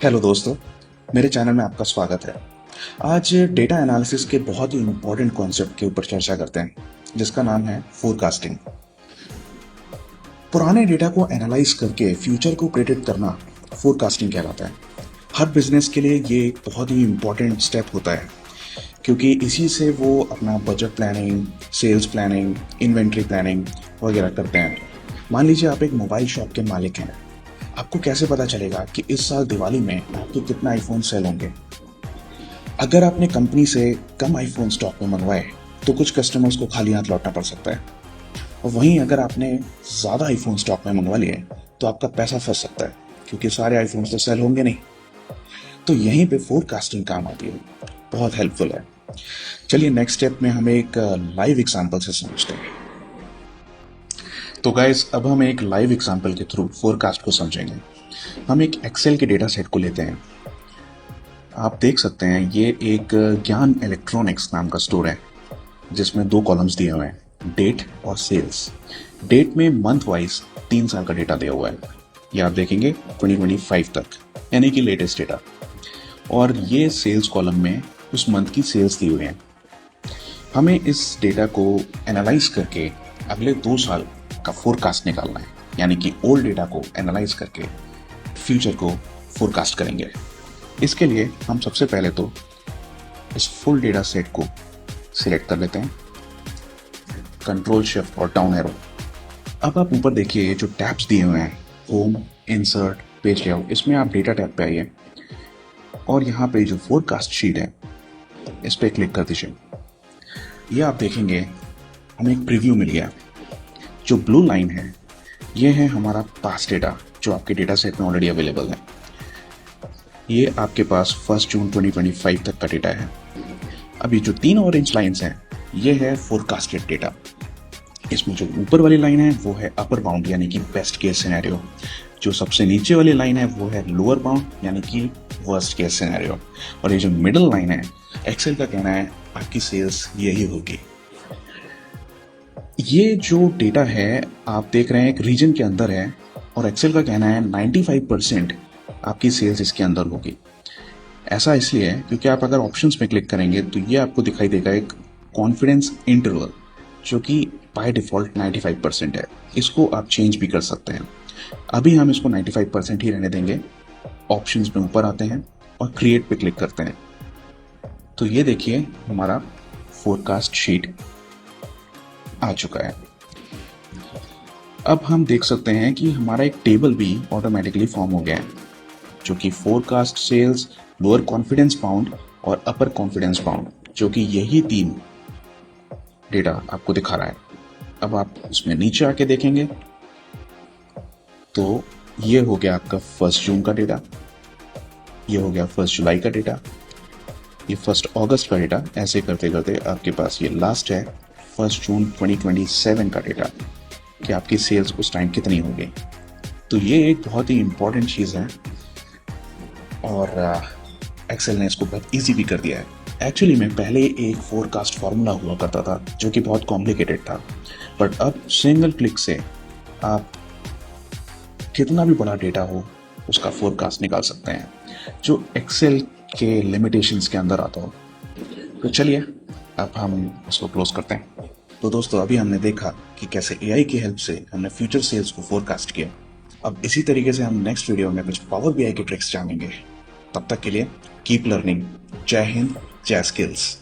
Hello दोस्तों, मेरे channel में आपका स्वागत है। आज डेटा एनालिसिस के बहुत ही इम्पोर्टेंट कॉन्सेप्ट के ऊपर चर्चा करते हैं, जिसका नाम है फोरकास्टिंग। पुराने डेटा को एनालाइज करके फ्यूचर को प्रेडिक्ट करना फोरकास्टिंग कहलाता है। हर बिजनेस के लिए ये एक बहुत ही इम्पोर्टेंट स्टेप होता है, क्योंकि इसी से वो अपना budget planning, sales planning, inventory planning वगैरह करते हैं। मान लीजिए आप एक मोबाइल शॉप के मालिक हैं। आपको कैसे पता चलेगा कि इस साल दिवाली में आपके कितना आईफोन सेल होंगे? अगर आपने कंपनी से कम आईफोन स्टॉक में मंगवाए तो कुछ कस्टमर्स को खाली हाथ लौटना पड़ सकता है, और वहीं अगर आपने ज़्यादा आईफोन स्टॉक में मंगवा लिए तो आपका पैसा फंस सकता है, क्योंकि सारे आईफोन तो सेल होंगे नहीं। तो यहीं पे फोरकास्टिंग काम आती है, बहुत हेल्पफुल है। चलिए नेक्स्ट स्टेप में हम एक लाइव एग्जांपल से समझते हैं। तो गाइस, अब हम एक लाइव एग्जांपल के थ्रू फोरकास्ट को समझेंगे। हम एक एक्सेल के डेटा सेट को लेते हैं। आप देख सकते हैं ये एक ज्ञान इलेक्ट्रॉनिक्स नाम का स्टोर है, जिसमें दो कॉलम्स दिए हुए हैं, डेट और सेल्स। डेट में मंथ वाइज 3 साल का डेटा दिया हुआ है, ये आप देखेंगे 2025 तक, यानी कि लेटेस्ट डेटा। और ये सेल्स कॉलम में उस मंथ की सेल्स दी हुई है। हमें इस डेटा को एनालाइज करके अगले 2 साल का फोरकास्ट निकालना है, यानी कि ओल्ड डेटा को एनालाइज करके फ्यूचर को फोरकास्ट करेंगे। इसके लिए हम सबसे पहले तो इस फुल डेटा सेट को सिलेक्ट कर लेते हैं, कंट्रोल शिफ्ट और डाउन एरो। अब आप ऊपर देखिए, ये जो टैब्स दिए हुए हैं, होम, इंसर्ट, पेज लेआउट, इसमें आप डेटा टैब पे आइए और यहाँ पे जो फोरकास्ट शीट है इस पे क्लिक कर दीजिए। ये आप देखेंगे हमें एक प्रीव्यू मिल गया। जो ब्लू लाइन है ये है हमारा पास्ट डेटा, जो आपके डेटा सेट में ऑलरेडी अवेलेबल है। ये आपके पास 1 जून 2025 तक का डेटा है। अभी जो 3 ऑरेंज लाइंस हैं ये है फोरकास्टेड डेटा। इसमें जो ऊपर वाली लाइन है वो है अपर बाउंड, यानी कि बेस्ट केस सिनेरियो। जो सबसे नीचे वाली लाइन है वो है लोअर बाउंड, यानी कि वर्स्ट केस सिनेरियो। और ये जो मिडिल लाइन है, एक्सेल का कहना है आपकी सेल्स यही होगी। ये जो डेटा है आप देख रहे हैं एक रीजन के अंदर है, और एक्सेल का कहना है 95% आपकी सेल्स इसके अंदर होगी। ऐसा इसलिए है क्योंकि आप अगर ऑप्शंस में क्लिक करेंगे तो ये आपको दिखाई देगा एक कॉन्फिडेंस इंटरवल, जो कि बाय डिफॉल्ट 95% है। इसको आप चेंज भी कर सकते हैं। अभी हम इसको 95% ही रहने देंगे। ऑप्शंस में ऊपर आते हैं और क्रिएट पे क्लिक करते हैं, तो ये देखिए हमारा फोरकास्ट शीट आ चुका है। अब हम देख सकते हैं कि हमारा एक टेबल भी ऑटोमेटिकली फॉर्म हो गया है, जो कि forecast sales, lower confidence bound और अपर कॉन्फिडेंस बाउंड, जो कि यही 3 डेटा आपको दिखा रहा है। अब आप उसमें नीचे आके देखेंगे तो ये हो गया आपका 1 जून का डेटा, ये हो गया 1 जुलाई का डेटा, ये 1 अगस्त का डेटा। ऐसे करते करते आपके पास ये लास्ट है 1 जून 2027 का डेटा, कि आपकी सेल्स उस टाइम कितनी हो गई। तो ये एक बहुत ही इंपॉर्टेंट चीज़ है, और एक्सेल ने इसको बहुत इजी भी कर दिया है। एक्चुअली में पहले एक फोरकास्ट फार्मूला हुआ करता था जो कि बहुत कॉम्प्लिकेटेड था, बट अब सिंगल क्लिक से आप कितना भी बड़ा डेटा हो उसका फोरकास्ट निकाल सकते हैं, जो एक्सेल के लिमिटेशंस के अंदर आता हो। तो चलिए अब हम इसको क्लोज करते हैं। तो दोस्तों, अभी हमने देखा कि कैसे एआई की हेल्प से हमने फ्यूचर सेल्स को फोरकास्ट किया। अब इसी तरीके से हम नेक्स्ट वीडियो में कुछ पावर बीआई के ट्रिक्स जानेंगे। तब तक के लिए कीप लर्निंग। जय हिंद, जय स्किल्स।